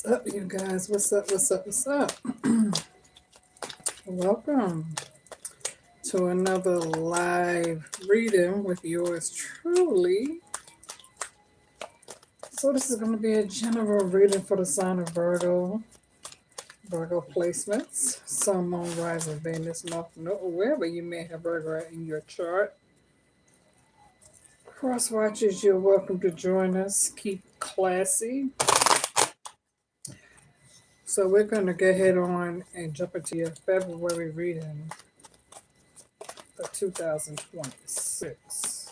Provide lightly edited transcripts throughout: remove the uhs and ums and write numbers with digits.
What's up, you guys? What's up? What's up? What's up? Welcome to another live reading with yours truly. So, this is going to be a general reading for the sign of Virgo, Virgo placements, Sun, Moon, Rising, Venus, North Node, or wherever you may have Virgo in your chart. Cross watchers, you're welcome to join us. Keep classy. So, we're going to go ahead on and jump into your February reading for 2026.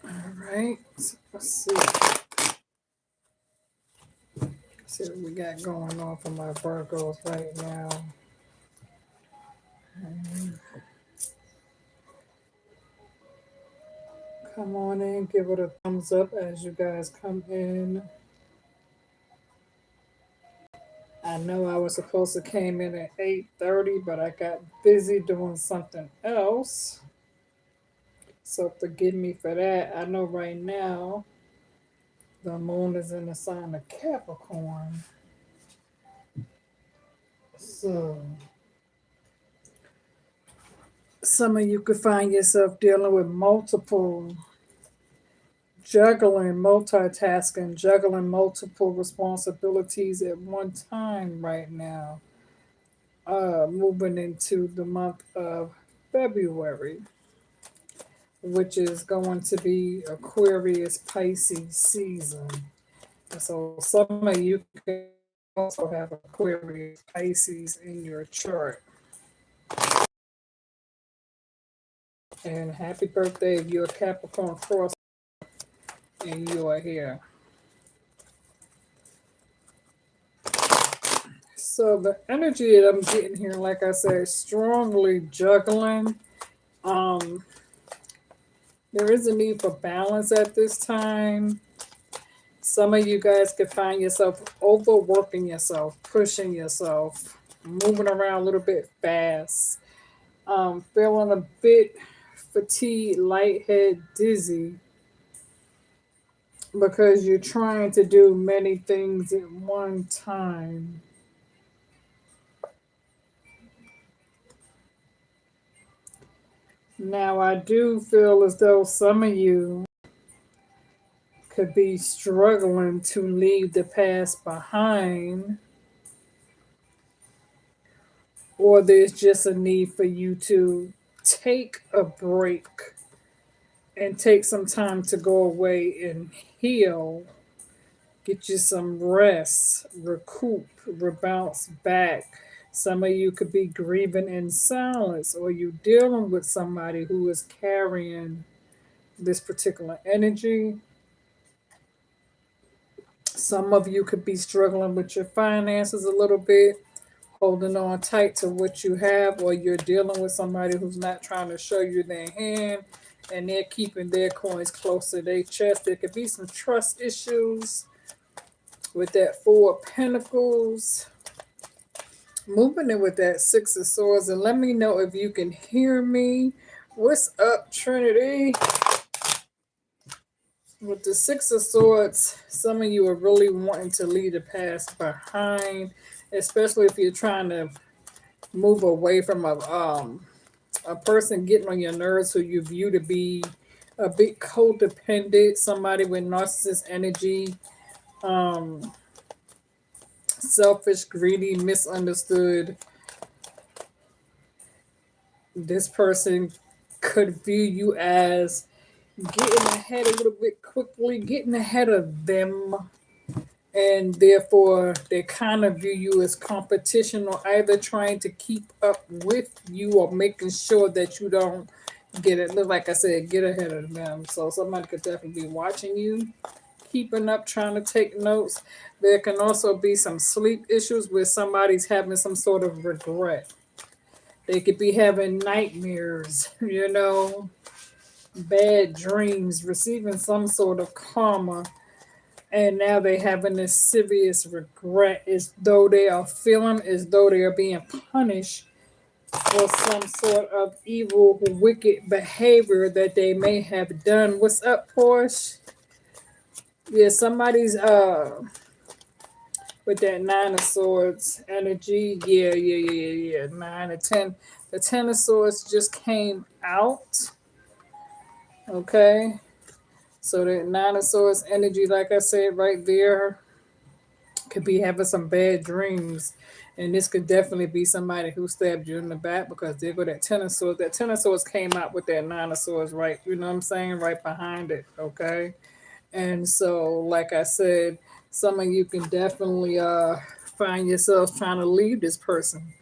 All right, let's see. See what we got going on for my Virgos right now. Come on in, give it a thumbs up as you guys come in. I know I was supposed to came in at 8:30, but I got busy doing something else. So forgive me for that. I know right now the moon is in the sign of Capricorn. So some of you could find yourself dealing with juggling multiple responsibilities at one time right now. Moving into the month of February, which is going to be Aquarius Pisces season. And so some of you can also have Aquarius Pisces in your chart. And happy birthday if you're a Capricorn cross and you are here. So the energy that I'm getting here, like I said, strongly juggling. There is a need for balance at this time. Some of you guys could find yourself overworking yourself, pushing yourself, moving around a little bit fast, feeling a bit fatigued, lightheaded, dizzy, because you're trying to do many things at one time. Now, I do feel as though some of you could be struggling to leave the past behind, or there's just a need for you to take a break and take some time to go away and heal, get you some rest, recoup, rebounce back. Some of you could be grieving in silence, or you dealing with somebody who is carrying this particular energy. Some of you could be struggling with your finances a little bit, holding on tight to what you have, or you're dealing with somebody who's not trying to show you their hand and they're keeping their coins close to their chest. There could be some trust issues with that Four of Pentacles. Moving in with that Six of Swords, and let me know if you can hear me. What's up, Trinity? With the Six of Swords, some of you are really wanting to leave the past behind, especially if you're trying to move away from a person getting on your nerves who you view to be a bit codependent, somebody with narcissist energy, selfish, greedy, misunderstood. This person could view you as getting ahead a little bit quickly, getting ahead of them, and therefore they kind of view you as competition, or either trying to keep up with you or making sure that you don't get it. Like I said, get ahead of them. So somebody could definitely be watching you, keeping up, trying to take notes. There can also be some sleep issues where somebody's having some sort of regret. They could be having nightmares, bad dreams, receiving some sort of karma, and now they're having this serious regret, as though they are feeling as though they are being punished for some sort of evil, wicked behavior that they may have done. What's up, Porsche? Yeah, somebody's with that nine of swords energy. Yeah, yeah, yeah, yeah, yeah. Nine and ten. The ten of swords just came out. Okay. So that nine of swords energy, like I said right there, could be having some bad dreams. And this could definitely be somebody who stabbed you in the back because they go that ten of swords. That ten of swords came out with that nine of swords, right? You know what I'm saying? Right behind it. Okay. And so, like I said, some of you can definitely find yourselves trying to leave this person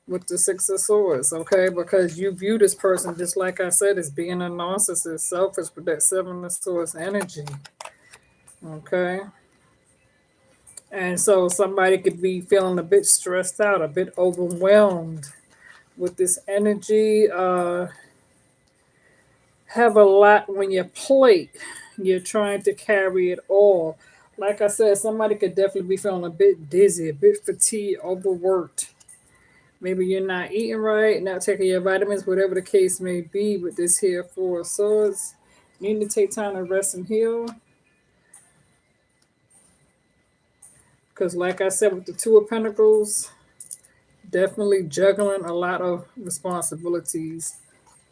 with the six of swords, okay? Because you view this person, just like I said, as being a narcissist, selfish with that seven of swords energy, okay? And so somebody could be feeling a bit stressed out, a bit overwhelmed with this energy. Have a lot when your plate. You're trying to carry it all. Like I said, somebody could definitely be feeling a bit dizzy, a bit fatigued, overworked. Maybe you're not eating right, not taking your vitamins, whatever the case may be. With this here four of swords, you need to take time to rest and heal. Because, like I said, with the two of pentacles, definitely juggling a lot of responsibilities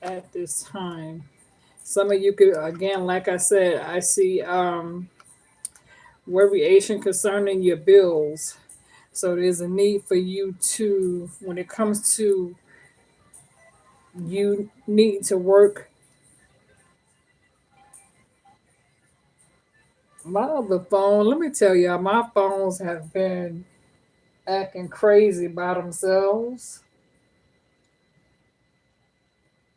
at this time. Some of you could, again, like I said, I see variation concerning your bills. So there's a need for you to, when it comes to you need to work. My other phone, let me tell y'all, my phones have been acting crazy by themselves.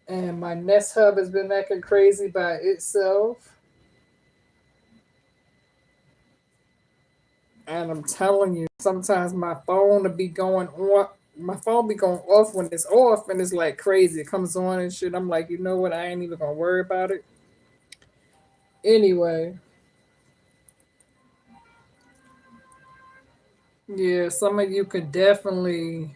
And my Nest Hub has been acting crazy by itself. And I'm telling you, sometimes my phone will be going on. My phone be going off when it's off, and it's like crazy. It comes on and shit. I'm like, you know what? I ain't even gonna worry about it. Anyway, yeah, some of you could definitely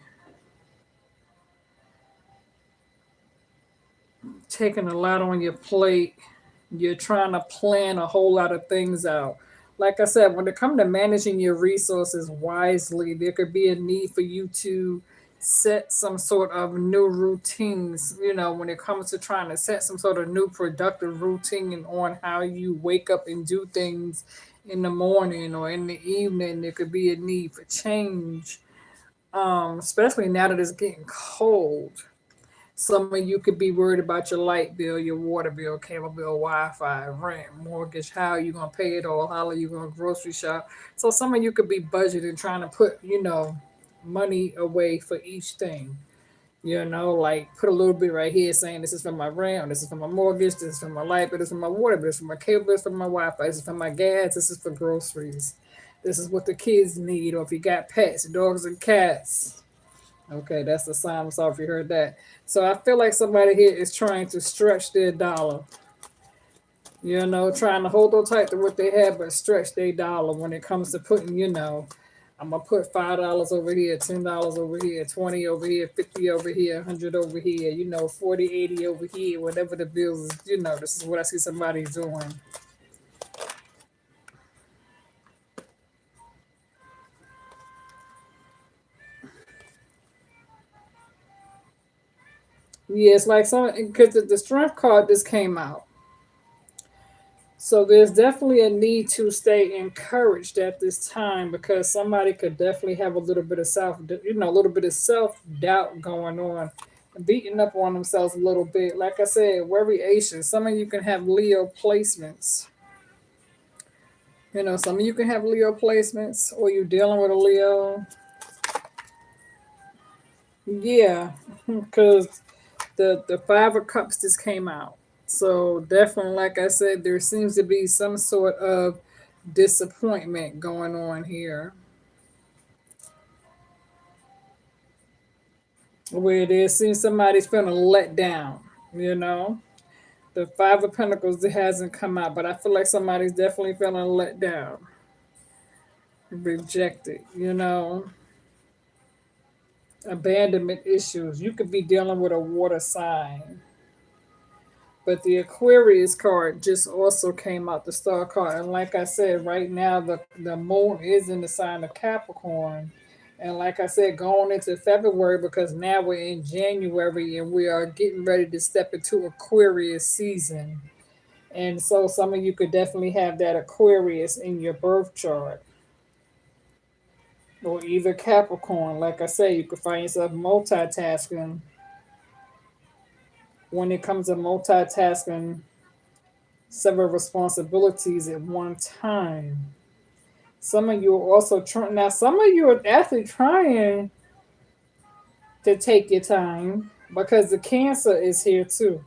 taking a lot on your plate. You're trying to plan a whole lot of things out. Like I said, when it comes to managing your resources wisely, there could be a need for you to set some sort of new routines. You know, when it comes to trying to set some sort of new productive routine on how you wake up and do things in the morning or in the evening, there could be a need for change. Especially now that it's getting cold. Some of you could be worried about your light bill, your water bill, cable bill, Wi-Fi, rent, mortgage. How are you gonna pay it all? How are you gonna grocery shop? So some of you could be budgeting, trying to put, money away for each thing. Like put a little bit right here, saying this is for my rent, or this is for my mortgage, this is for my light bill, this is for my water bill, this is for my cable bill, this is for my Wi-Fi, this is for my gas, this is for groceries. This is what the kids need, or if you got pets, dogs and cats. Okay, that's the sign. I'm sorry if you heard that. So I feel like somebody here is trying to stretch their dollar. Trying to hold on tight to what they have, but stretch their dollar when it comes to putting. I'm gonna put $5 over here, $10 over here, 20 over here, 50 over here, 100 over here. 40, 80 over here. Whatever the bills is. This is what I see somebody doing. Yeah, it's like some because the strength card just came out. So there's definitely a need to stay encouraged at this time because somebody could definitely have a little bit of a little bit of self doubt going on, beating up on themselves a little bit. Like I said, variation. Some of you can have Leo placements. Some of you can have Leo placements, or you're dealing with a Leo. Yeah, because the Five of Cups just came out. So definitely, like I said, there seems to be some sort of disappointment going on here, where there seems somebody's feeling let down. You know, the Five of Pentacles it hasn't come out, but I feel like somebody's definitely feeling let down, rejected. Abandonment issues. You could be dealing with a water sign. But the Aquarius card just also came out, the star card. And like I said, right now the moon is in the sign of Capricorn. And like I said, going into February, because now we're in January and we are getting ready to step into Aquarius season. And so some of you could definitely have that Aquarius in your birth chart. Or either Capricorn. Like I say, you could find yourself multitasking. When it comes to multitasking several responsibilities at one time. Some of you are also trying. Now, some of you are actually trying to take your time because the Cancer is here too.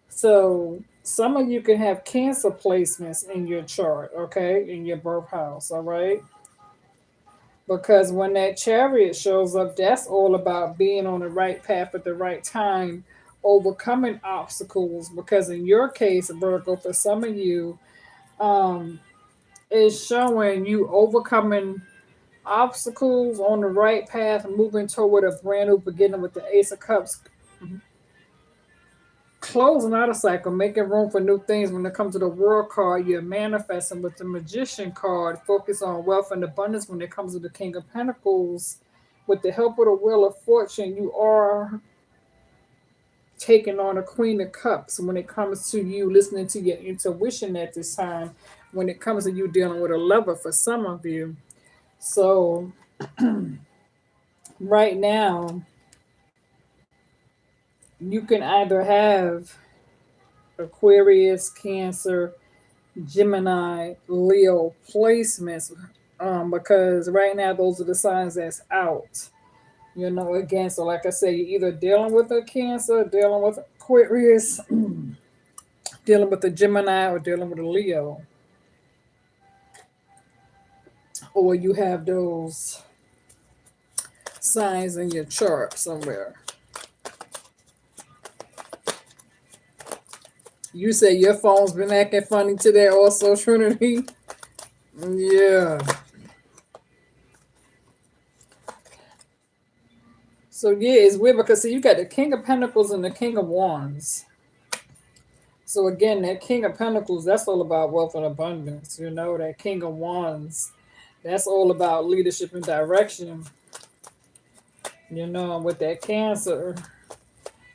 So, some of you can have Cancer placements in your chart, okay, in your birth house, all right? Because when that Chariot shows up, that's all about being on the right path at the right time, overcoming obstacles. Because in your case, Virgo, for some of you, um, is showing you overcoming obstacles on the right path, moving toward a brand new beginning with the Ace of Cups, closing out a cycle, making room for new things. When it comes to the World card, you're manifesting with the Magician card, focus on wealth and abundance. When it comes to the King of Pentacles, with the help of the Wheel of Fortune, you are taking on a Queen of Cups when it comes to you listening to your intuition at this time, when it comes to you dealing with a lover for some of you. So right now, you can either have Aquarius, Cancer, Gemini, Leo placements, because right now those are the signs that's out. You know, again, so like I said, you're either dealing with a Cancer, dealing with Aquarius, dealing with a Gemini, or dealing with a Leo. Or you have those signs in your chart somewhere. You say your phone's been acting funny today also, Trinity? Yeah. So yeah, it's weird because see, you got the King of Pentacles and the King of Wands. So again, that King of Pentacles, that's all about wealth and abundance. You know, that King of Wands, that's all about leadership and direction. You know, with that Cancer,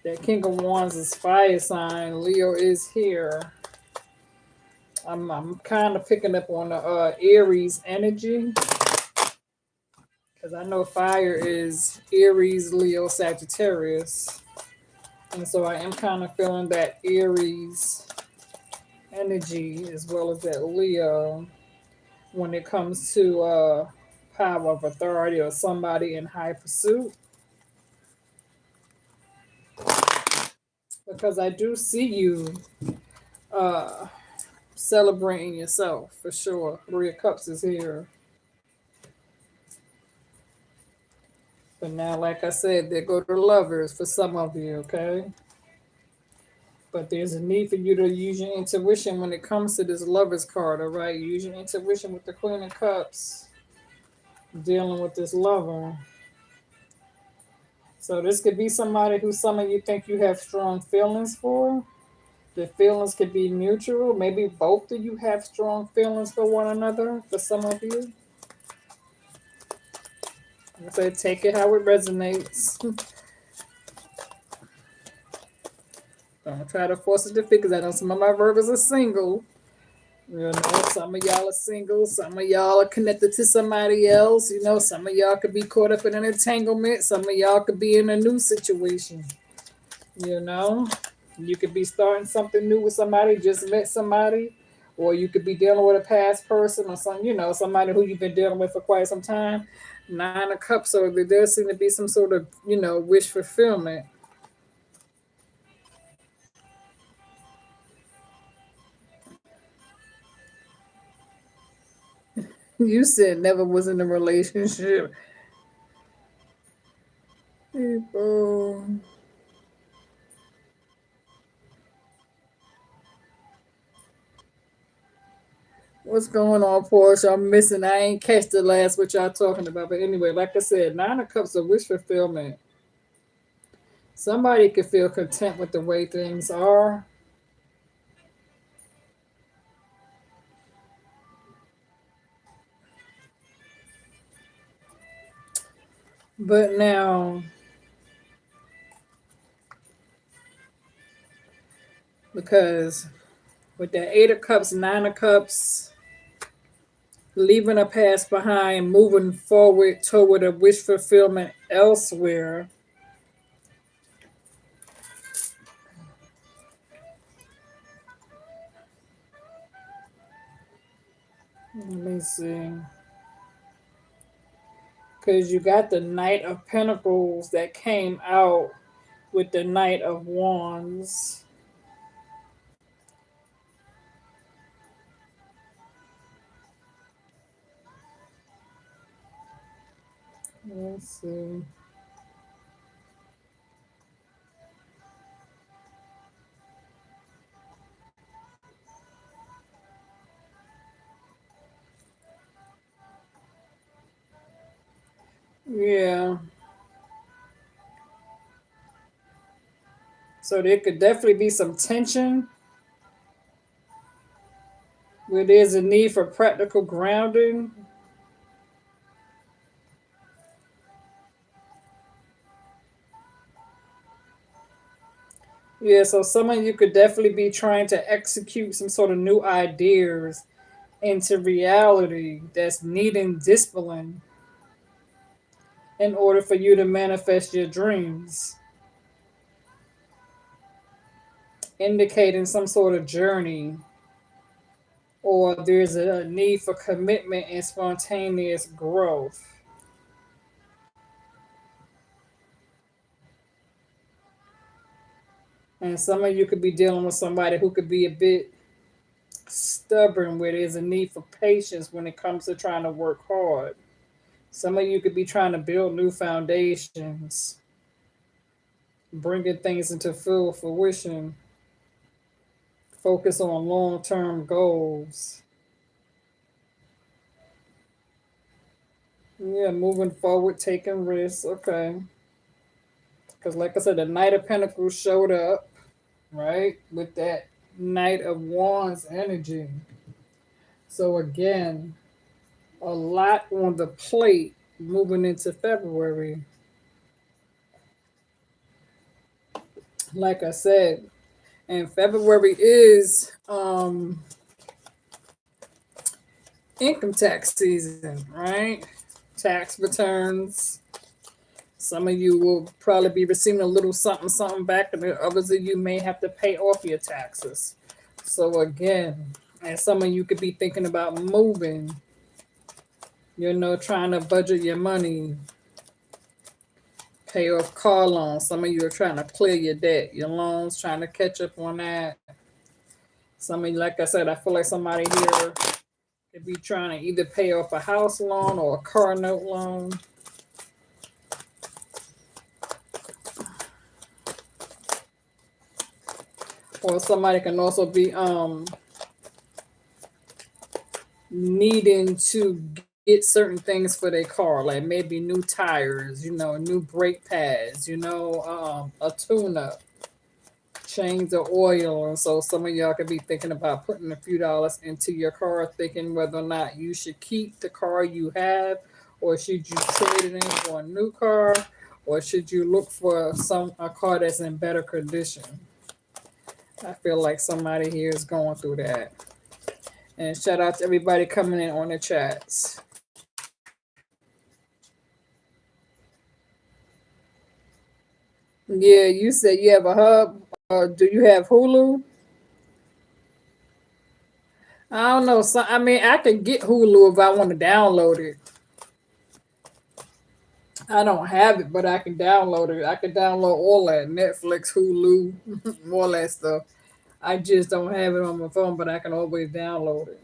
that King of Wands is fire sign. Leo is here. I'm kind of picking up on the Aries energy, because I know fire is Aries, Leo, Sagittarius. And so I am kind of feeling that Aries energy as well as that Leo when it comes to power of authority or somebody in high pursuit. Because I do see you uh, celebrating yourself for sure. Three of Cups is here. But now, like I said, there go the Lovers for some of you, okay? But there's a need for you to use your intuition when it comes to this Lovers card, all right? Use your intuition with the Queen of Cups, dealing with this lover. So this could be somebody who some of you think you have strong feelings for. The feelings could be mutual. Maybe both of you have strong feelings for one another, for some of you. So take it how it resonates. Don't try to force it to fit, because I know some of my Virgos are single. You know, some of y'all are single, some of y'all are connected to somebody else. You know, some of y'all could be caught up in an entanglement, some of y'all could be in a new situation. You know, you could be starting something new with somebody, just met somebody, or you could be dealing with a past person or some, you know, somebody who you've been dealing with for quite some time. Nine of Cups, so there does seem to be some sort of, you know, wish fulfillment. You said never was in a relationship. People. What's going on, Portia? I'm missing. I ain't catch the last what y'all talking about. But anyway, like I said, Nine of Cups of wish fulfillment. Somebody could feel content with the way things are. But now, because with the Eight of Cups, Nine of Cups, leaving a past behind, moving forward toward a wish fulfillment elsewhere. Let me see. Because you got the Knight of Pentacles that came out with the Knight of Wands. Let's see. Yeah. So there could definitely be some tension where there's a need for practical grounding. Yeah, so some of you could definitely be trying to execute some sort of new ideas into reality that's needing discipline in order for you to manifest your dreams, indicating some sort of journey, or there's a need for commitment and spontaneous growth. And some of you could be dealing with somebody who could be a bit stubborn, where there's a need for patience when it comes to trying to work hard. Some of you could be trying to build new foundations, bringing things into full fruition, focus on long term goals. Yeah, moving forward, taking risks. Okay. Because, like I said, the Knight of Pentacles showed up, right, with that Knight of Wands energy. So, again, a lot on the plate moving into February. Like I said, and February is income tax season, right? Tax returns. Some of you will probably be receiving a little something, something back, and the others of you may have to pay off your taxes. So again, and some of you could be thinking about moving, trying to budget your money, pay off car loans. Some of you are trying to clear your debt, your loans, trying to catch up on that. Some of you, like I said, I feel like somebody here could be trying to either pay off a house loan or a car note loan. Or somebody can also be needing to get certain things for their car, like maybe new tires, new brake pads, a tune-up, change the oil. And so some of y'all could be thinking about putting a few dollars into your car, thinking whether or not you should keep the car you have, or should you trade it in for a new car, or should you look for a car that's in better condition. I feel like somebody here is going through that. And shout out to everybody coming in on the chats. Yeah, you said you have a hub. Do you have Hulu? I don't know. So, I mean, I can get Hulu if I want to download it. I don't have it, but I can download it. I can download all that Netflix, Hulu, all that stuff. I just don't have it on my phone, but I can always download it.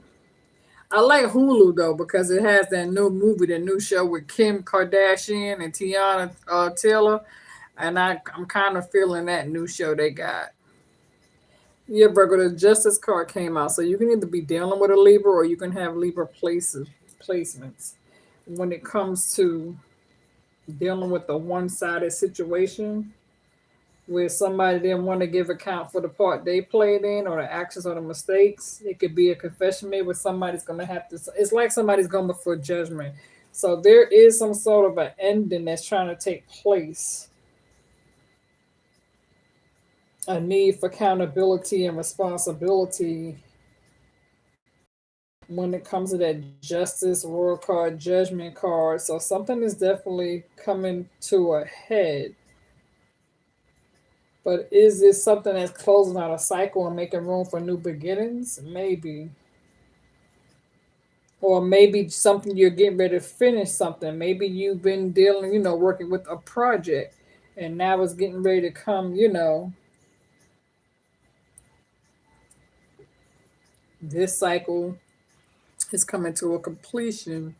I like Hulu though because it has that new movie, that new show with Kim Kardashian and Tiana Taylor, and I'm kind of feeling that new show they got. Yeah, Virgo, the Justice card came out, so you can either be dealing with a Libra or you can have Libra placements. When it comes to dealing with a one-sided situation where somebody didn't want to give account for the part they played in or the actions or the mistakes, it could be a confession made where somebody's going to have to. It's like somebody's going before judgment. So there is some sort of an ending that's trying to take place, a need for accountability and responsibility when it comes to that justice world card, judgment card. So something is definitely coming to a head. But is this something that's closing out a cycle and making room for new beginnings? Maybe. Or maybe something you're getting ready to finish something. Maybe you've been dealing, working with a project and now it's getting ready to come, this cycle is coming to a completion,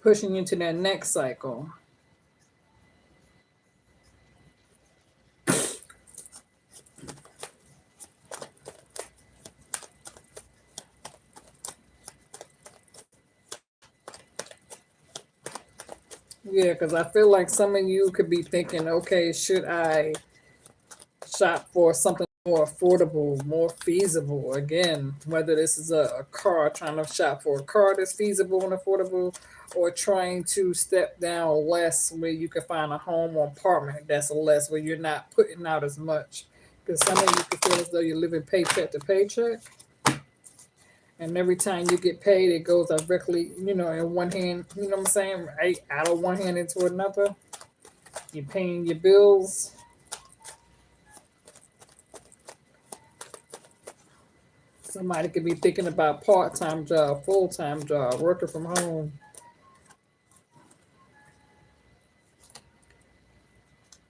pushing into that next cycle. Yeah, because I feel like some of you could be thinking, okay, should I shop for something more affordable, more feasible? Again, whether this is a car, trying to shop for a car that's feasible and affordable, or trying to step down less where you can find a home or apartment that's less, where you're not putting out as much. Because some of you can feel as though you're living paycheck to paycheck. And every time you get paid, it goes directly, in one hand, you know what I'm saying? Right out of one hand into another. You're paying your bills. Somebody could be thinking about part-time job, full-time job, working from home.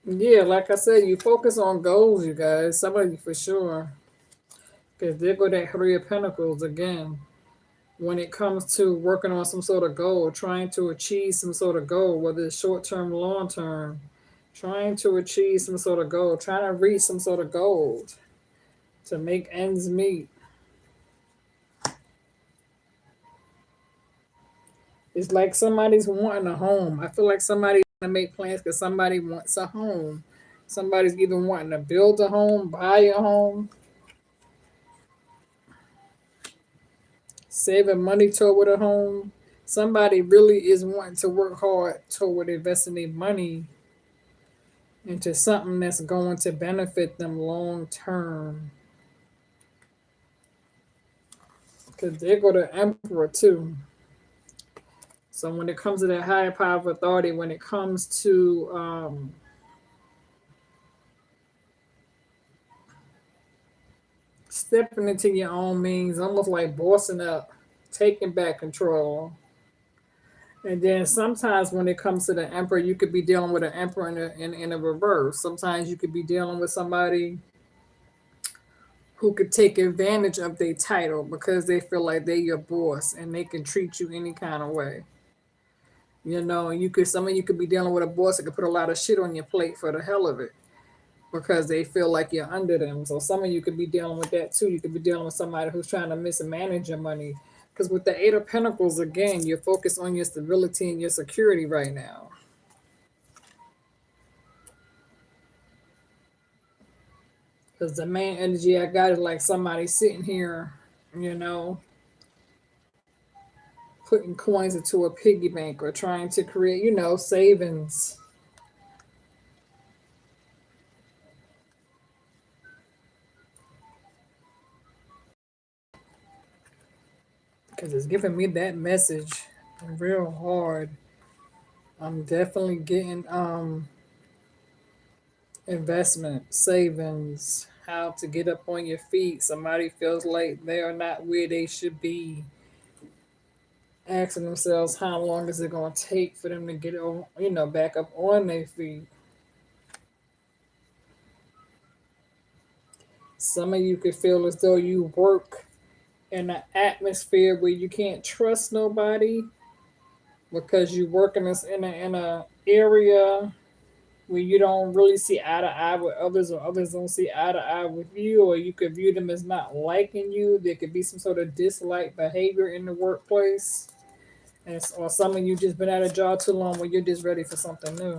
Yeah, like I said, you focus on goals, you guys. Some of you for sure. Because there go that Three of Pentacles again. When it comes to working on some sort of goal, trying to achieve some sort of goal, whether it's short term, long term, trying to achieve some sort of goal, trying to reach some sort of goal to make ends meet. It's like somebody's wanting a home. I feel like somebody want to make plans because somebody wants a home. Somebody's either wanting to build a home, buy a home, saving money toward a home. Somebody really is wanting to work hard toward investing their money into something that's going to benefit them long term. Because they go to Emperor too. So when it comes to that higher power of authority, when it comes to stepping into your own means, almost like bossing up, taking back control. And then sometimes when it comes to the emperor, you could be dealing with an emperor in a reverse. Sometimes you could be dealing with somebody who could take advantage of their title because they feel like they're your boss and they can treat you any kind of way. You could some of you could be dealing with a boss that could put a lot of shit on your plate for the hell of it because they feel like you're under them. So some of you could be dealing with that too. You could be dealing with somebody who's trying to mismanage your money. Because with the Eight of Pentacles, again, you're focused on your stability and your security right now. Because the main energy I got is like somebody sitting here, you know, putting coins into a piggy bank or trying to create, savings. Because it's giving me that message real hard. I'm definitely getting investment, savings, how to get up on your feet. Somebody feels like they are not where they should be. Asking themselves how long is it going to take for them to get on, back up on their feet. Some of you could feel as though you work in an atmosphere where you can't trust nobody because you work in a area where you don't really see eye to eye with others, or others don't see eye to eye with you, or you could view them as not liking you. There could be some sort of dislike behavior in the workplace. Or some of you just been at a job too long where you're just ready for something new.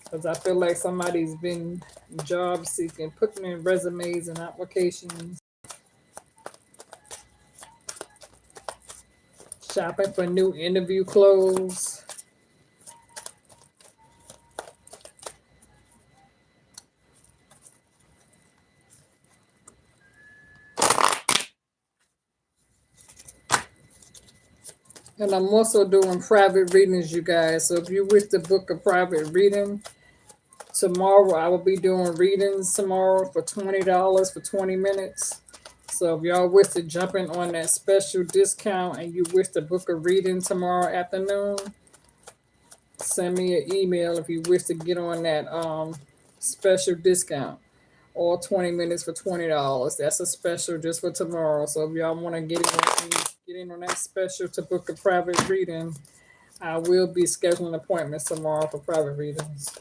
Because I feel like somebody's been job seeking, putting in resumes and applications. Shopping for new interview clothes. And I'm also doing private readings, you guys. So if you wish to book a private reading, tomorrow I will be doing readings tomorrow for $20 for 20 minutes. So if y'all wish to jump in on that special discount and you wish to book a reading tomorrow afternoon, send me an email if you wish to get on that special discount. All 20 minutes for $20. That's a special just for tomorrow. So if y'all want to get in on that special to book a private reading, I will be scheduling appointments tomorrow for private readings.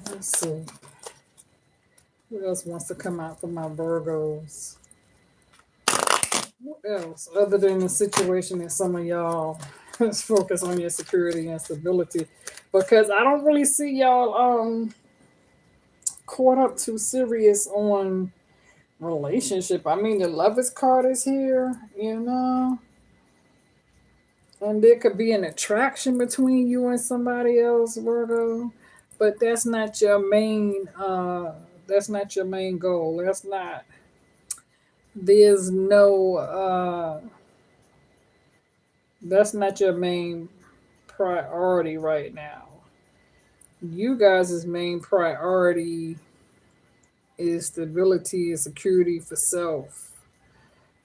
Let's see. Who else wants to come out for my Virgos? What else? Other than the situation that some of y'all let's focus on your security and stability. Because I don't really see y'all caught up too serious on relationship. I mean the lovers card is here, and there could be an attraction between you and somebody else, Virgo, but that's not your main goal. There's no that's not your main priority right now. You guys' main priority is stability and security for self.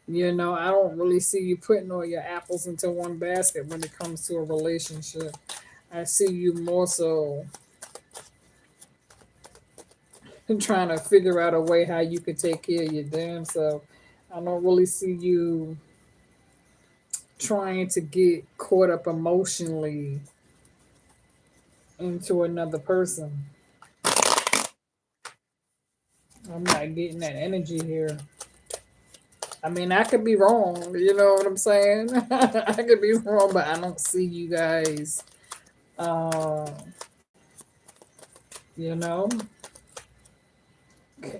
I don't really see you putting all your apples into one basket when it comes to a relationship. I see you more so trying to figure out a way how you can take care of your damn self. I don't really see you trying to get caught up emotionally into another person. I'm not getting that energy here. I mean, I could be wrong. You know what I'm saying? I could be wrong, but I don't see you guys. Uh, you know.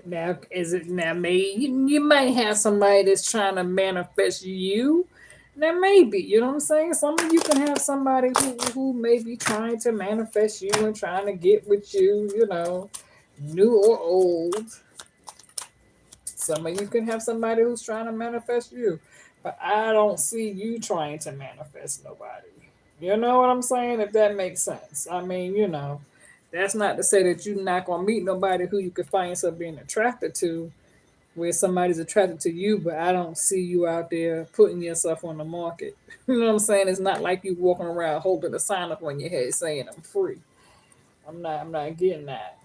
Now, is it now? You may have somebody that's trying to manifest you. Now, maybe you know what I'm saying. Some of you can have somebody who may be trying to manifest you and trying to get with you. New or old. Some of you can have somebody who's trying to manifest you, but I don't see you trying to manifest nobody. You know what I'm saying? If that makes sense. I mean, that's not to say that you're not gonna meet nobody who you could find yourself being attracted to, where somebody's attracted to you, but I don't see you out there putting yourself on the market. You know what I'm saying? It's not like you walking around holding a sign up on your head saying I'm free. I'm not getting that.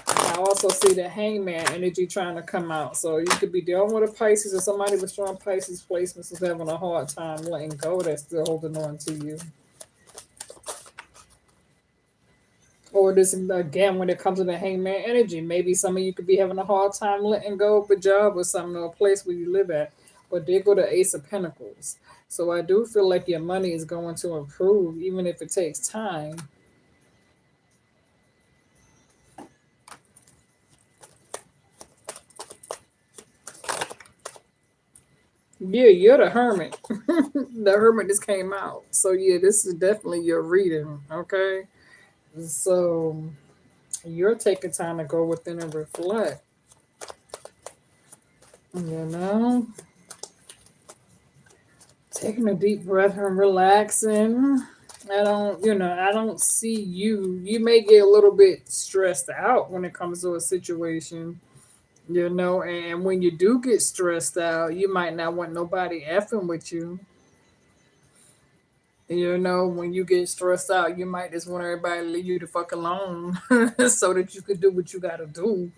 I also see the hangman energy trying to come out. So you could be dealing with a Pisces or somebody with strong Pisces placements is having a hard time letting go that's still holding on to you. Or this again, when it comes to the hangman energy, maybe some of you could be having a hard time letting go of a job or something or a place where you live at. But they go to Ace of Pentacles. So I do feel like your money is going to improve, even if it takes time. Yeah, you're the hermit. The hermit just came out. So yeah, this is definitely your reading. Okay. So you're taking time to go within and reflect. You know, taking a deep breath and relaxing. I don't see you. You may get a little bit stressed out when it comes to a situation, and when you do get stressed out, you might not want nobody effing with you. When you get stressed out, you might just want everybody to leave you the fuck alone so that you could do what you gotta do.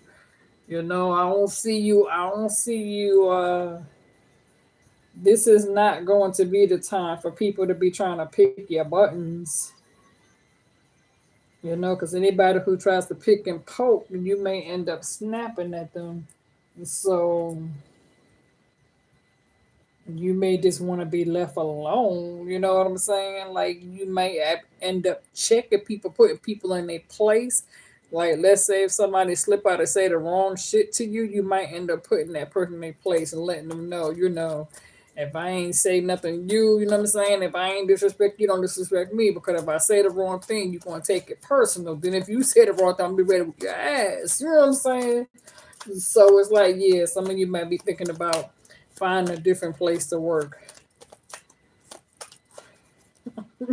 I don't see you this is not going to be the time for people to be trying to pick your buttons. Because anybody who tries to pick and poke, you may end up snapping at them. So you may just want to be left alone. You know what I'm saying? Like you may end up checking people, putting people in their place Like, let's say if somebody slip out and say the wrong shit to you, you might end up putting that person in their place and letting them know, if I ain't say nothing to you, you know what I'm saying? If I ain't disrespect you, don't disrespect me. Because if I say the wrong thing, you're going to take it personal. Then if you say the wrong thing, I'm going to be ready with your ass. You know what I'm saying? So it's like, yeah, some of you might be thinking about finding a different place to work.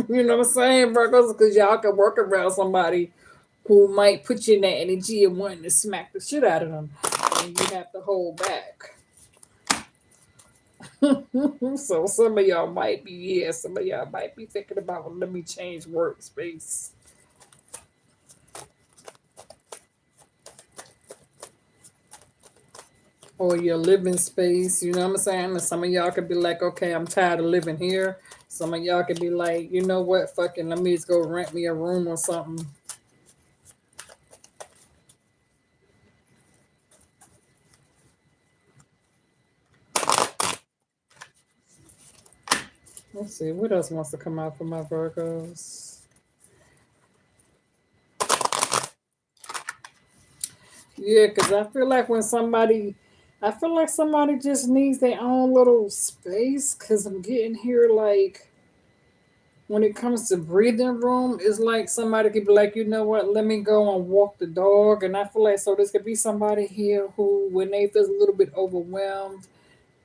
You know what I'm saying, Virgos? Because y'all can work around somebody who might put you in that energy and wanting to smack the shit out of them. And you have to hold back. So some of y'all might be, some of y'all might be thinking about, well, let me change workspace. Or your living space, you know what I'm saying? And some of y'all could be like, okay, I'm tired of living here. Some of y'all could be like, you know what, fucking, let me just go rent me a room or something. Let's see, what else wants to come out for my Virgos? Yeah, because I feel like somebody just needs their own little space. Because I'm getting here, like, when it comes to breathing room, it's like somebody could be like, you know what, let me go and walk the dog. And I feel like, so this could be somebody here who, when they feel a little bit overwhelmed,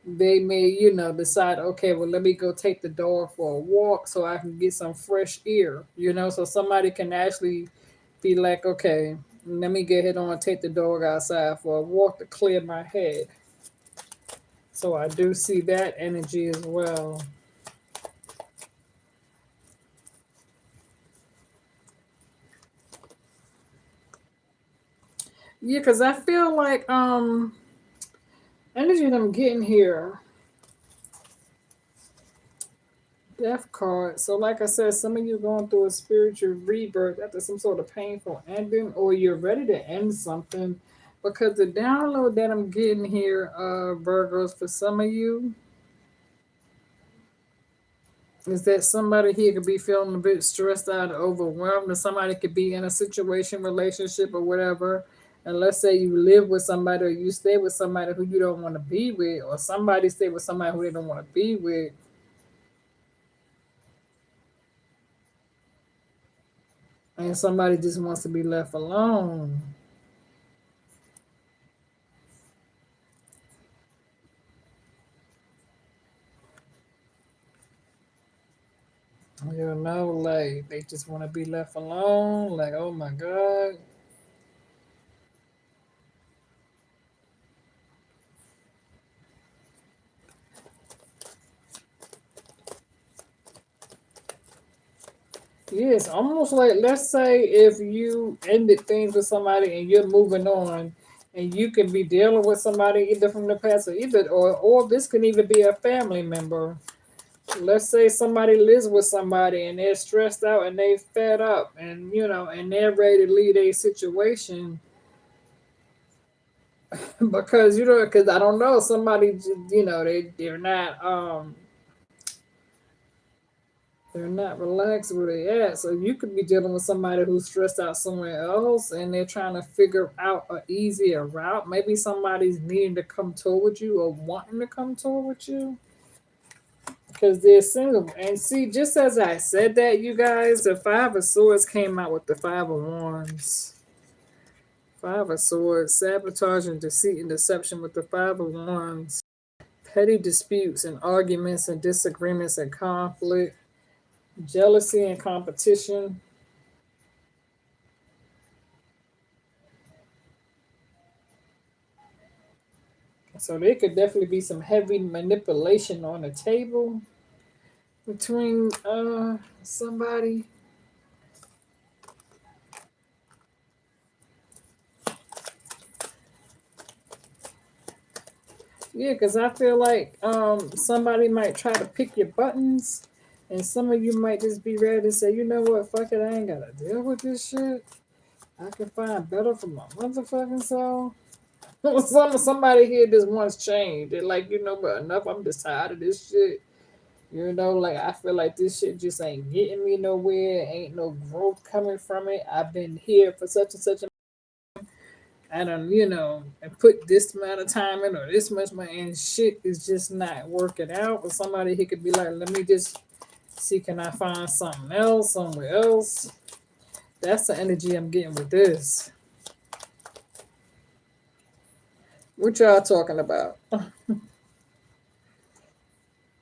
they may, decide, okay, well, let me go take the dog for a walk so I can get some fresh air. So somebody can actually be like, okay, let me get ahead on and take the dog outside for a walk to clear my head. So I do see that energy as well. Yeah, because I feel like energy that I'm getting here, death card. So like I said, some of you going through a spiritual rebirth after some sort of painful ending, or you're ready to end something. Because the download that I'm getting here, Virgos, for some of you, is that somebody here could be feeling a bit stressed out or overwhelmed, or somebody could be in a situation, relationship, or whatever. And let's say you live with somebody or you stay with somebody who you don't want to be with, or somebody stay with somebody who they don't want to be with. And somebody just wants to be left alone. Like they just want to be left alone. Like, oh my God. Yes, almost like, let's say if you ended things with somebody and you're moving on, and you can be dealing with somebody either from the past, or this can even be a family member. Let's say somebody lives with somebody and they're stressed out and they fed up, and and they're ready to leave a situation. Because because I don't know, somebody, they're not relaxed where they at. So you could be dealing with somebody who's stressed out somewhere else and they're trying to figure out an easier route. Maybe somebody's needing to come toward you or wanting to come toward you because they're single. And see, just as I said that, you guys, the Five of Swords came out with the Five of Wands. Five of Swords, sabotage and deceit and deception with the Five of Wands. Petty disputes and arguments and disagreements and conflict, jealousy and competition. So there could definitely be some heavy manipulation on the table between somebody. Yeah, because I feel like somebody might try to pick your buttons, and some of you might just be ready to say, you know what, fuck it, I ain't gotta deal with this shit. I can find better for my motherfucking self. Somebody here just wants change. They're like, but enough. I'm just tired of this shit. Like I feel like this shit just ain't getting me nowhere. Ain't no growth coming from it. I've been here for such and such a I don't, and put this amount of time in or this much money, and shit is just not working out. But somebody he could be like, let me just see, can I find something else somewhere else? That's the energy I'm getting with this. What y'all talking about?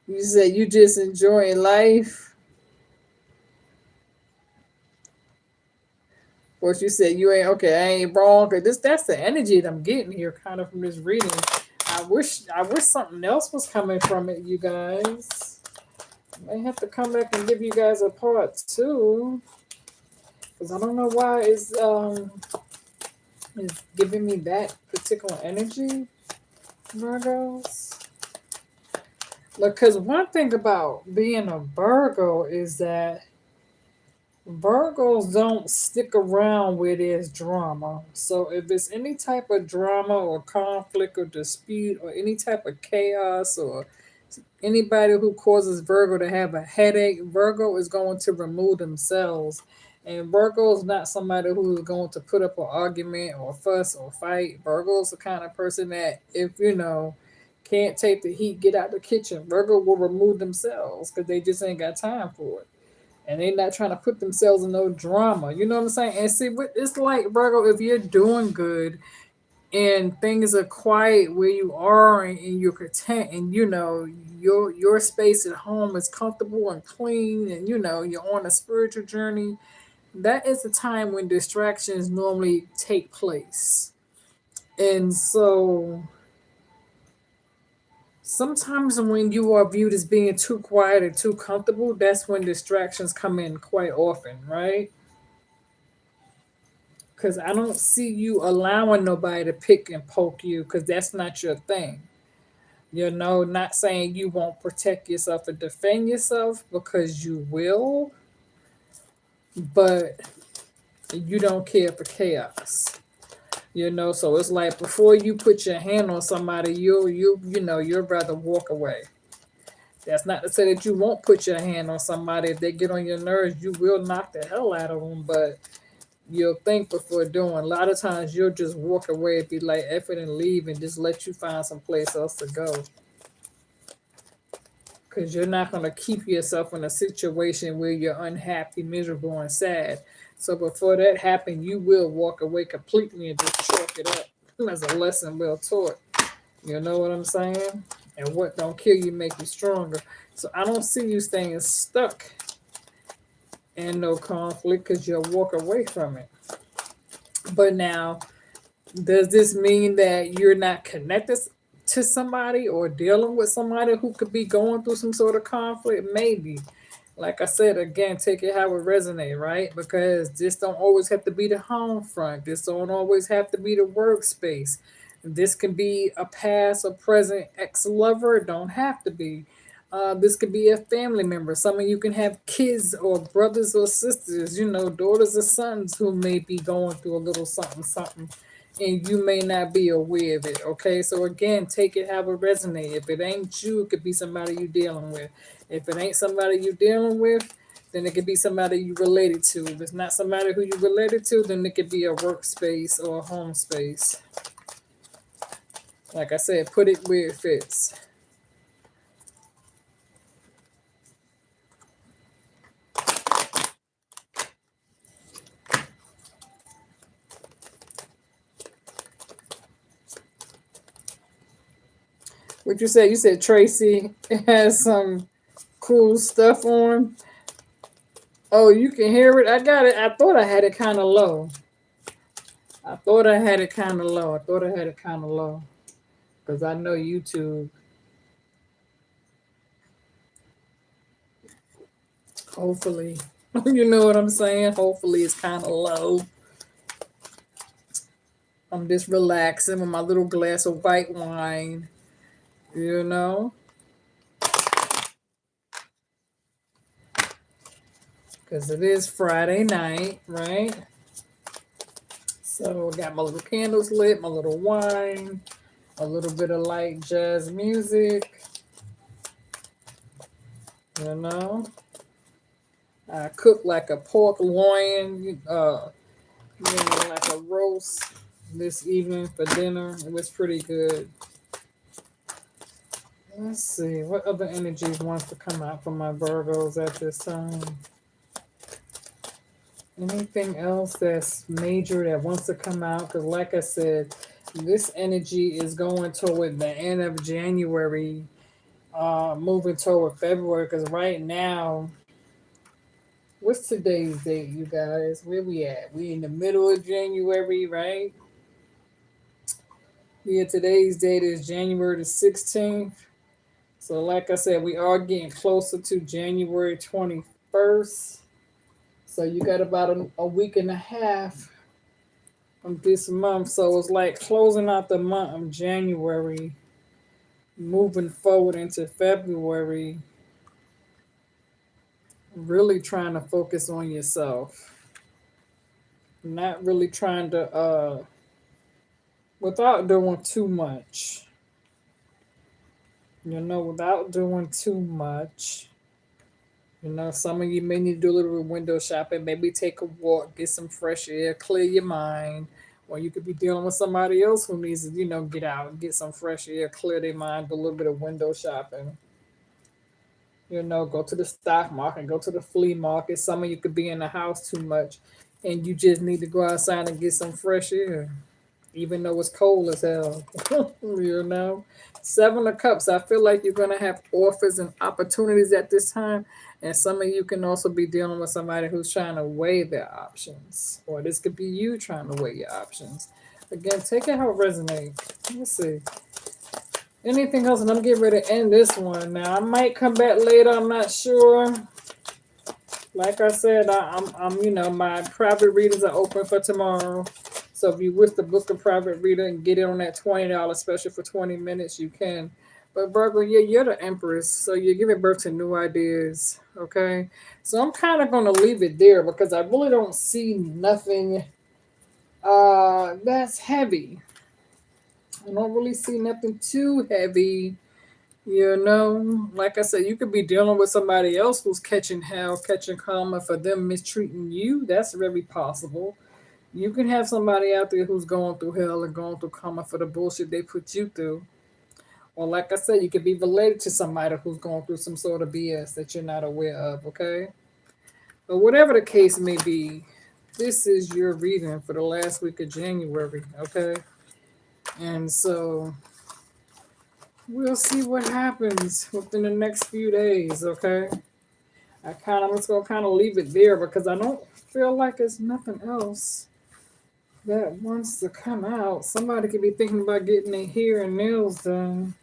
You said you just enjoying life. What you said you ain't okay, I ain't wrong. Cause that's the energy that I'm getting here kind of from this reading. I wish something else was coming from it, you guys. I may have to come back and give you guys a part two. Because I don't know why it's giving me that particular energy, Virgos. Because one thing about being a Virgo is that Virgos don't stick around where there's drama. So if it's any type of drama or conflict or dispute or any type of chaos or anybody who causes Virgo to have a headache, Virgo is going to remove themselves. And Virgo is not somebody who is going to put up an argument or fuss or fight. Virgo is the kind of person that if can't take the heat, get out the kitchen. Virgo will remove themselves because they just ain't got time for it. And they're not trying to put themselves in no drama. You know what I'm saying? And see, it's like Virgo, if you're doing good and things are quiet where you are and you're content and your space at home is comfortable and clean and you're on a spiritual journey, that is the time when distractions normally take place. And so sometimes when you are viewed as being too quiet or too comfortable, that's when distractions come in quite often, right? Because I don't see you allowing nobody to pick and poke you because that's not your thing. Not saying you won't protect yourself or defend yourself because you will, but you don't care for chaos. So it's like before you put your hand on somebody, you'd rather walk away. That's not to say that you won't put your hand on somebody. If they get on your nerves, you will knock the hell out of them, but you'll think before doing. A lot of times you'll just walk away and be like F it and leave and just let you find some place else to go. Because you're not going to keep yourself in a situation where you're unhappy, miserable, and sad. So before that happens, you will walk away completely and just chalk it up as a lesson well taught. You know what I'm saying? And what don't kill you make you stronger. So I don't see you staying stuck in no conflict because you'll walk away from it. But now, does this mean that you're not connected to somebody or dealing with somebody who could be going through some sort of conflict? Maybe. Like I said, again, take it how it resonates, right? Because this don't always have to be the home front. This don't always have to be the workspace. This can be a past or present ex-lover. It don't have to be. This could be a family member. Some of you can have kids or brothers or sisters, daughters or sons who may be going through a little something, something, and you may not be aware of it. Okay, so again, take it how it resonates. If it ain't you, it could be somebody you dealing with. If it ain't somebody you dealing with, then it could be somebody you related to. If it's not somebody who you related to, then it could be a workspace or a home space. Like I said, put it where it fits. What you said? You said Tracy has some cool stuff on. Oh, you can hear it. I got it. I thought I had it kind of low. I thought I had it kind of low. I thought I had it kind of low because I know YouTube. Hopefully, you know what I'm saying. Hopefully, it's kind of low. I'm just relaxing with my little glass of white wine. You know, because it is Friday night, right? So I got my little candles lit, my little wine, a little bit of light jazz music. You know, I cook like a pork loin, like a roast. this evening for dinner. It was pretty good. Let's see what other energies wants to come out from my Virgos at this time. Anything else that's major that wants to come out? Because, like I said, this energy is going toward the end of January, moving toward February. Because right now, what's today's date, you guys? Where we at? We in the middle of January, right? Yeah, today's date is January the 16th. So, like I said, we are getting closer to January 21st. So, you got about a week and a half of this month. So, it's like closing out the month of January, moving forward into February, really trying to focus on yourself. Not really trying to, without doing too much. Without doing too much. Some of you may need to do a little bit of window shopping, maybe take a walk, get some fresh air, clear your mind. Or you could be dealing with somebody else who needs to, get out and get some fresh air, clear their mind, do a little bit of window shopping. Go to the stock market, go to the flea market. Some of you could be in the house too much and you just need to go outside and get some fresh air, even though it's cold as hell. 7 of Cups. I feel like you're going to have offers and opportunities at this time. And some of you can also be dealing with somebody who's trying to weigh their options. Or this could be you trying to weigh your options. Again, take it how it resonates. Let's see. Anything else? And I'm getting ready to end this one. Now, I might come back later. I'm not sure. Like I said, my private readings are open for tomorrow. So if you wish to book a private reader and get it on that $20 special for 20 minutes, you can. But Virgo, you're the Empress, so you're giving birth to new ideas, okay? So I'm kind of going to leave it there because I really don't see nothing that's heavy. I don't really see nothing too heavy. Like I said, you could be dealing with somebody else who's catching hell, catching karma for them mistreating you. That's very possible. You can have somebody out there who's going through hell and going through karma for the bullshit they put you through. Or like I said, you could be related to somebody who's going through some sort of BS that you're not aware of, okay? But whatever the case may be, this is your reading for the last week of January, okay? And so we'll see what happens within the next few days, okay? I'm just going to kind of leave it there because I don't feel like there's nothing else that wants to come out. Somebody could be thinking about getting their hair and nails done.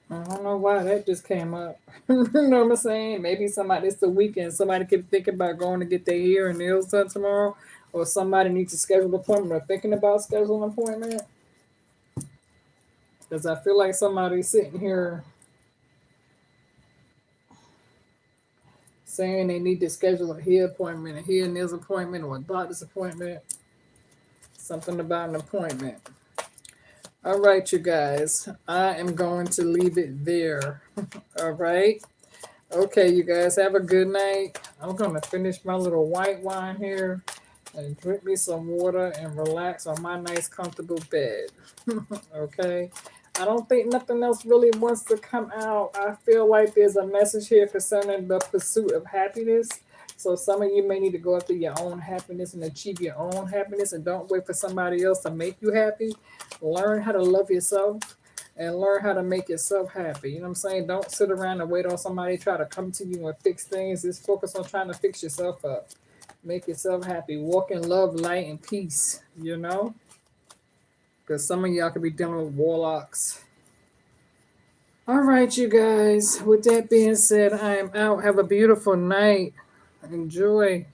I don't know why that just came up. You know what I'm saying? Maybe it's the weekend. Somebody could think about going to get their hair and nails done tomorrow. Or somebody needs to schedule an appointment or thinking about scheduling an appointment. Because I feel like somebody's sitting here saying they need to schedule a hair appointment, a hair and nails appointment, or a doctor's appointment. Something about an appointment. All right, you guys. I am going to leave it there. All right. Okay, you guys. Have a good night. I'm going to finish my little white wine here and drink me some water and relax on my nice, comfortable bed. Okay. I don't think nothing else really wants to come out. I feel like there's a message here concerning the pursuit of happiness. So some of you may need to go after your own happiness and achieve your own happiness, and don't wait for somebody else to make you happy. Learn how to love yourself and learn how to make yourself happy. You know what I'm saying? Don't sit around and wait on somebody to try to come to you and fix things. Just focus on trying to fix yourself up. Make yourself happy. Walk in love, light, and peace, because some of y'all could be dealing with warlocks. All right, you guys. With that being said, I am out. Have a beautiful night. Enjoy.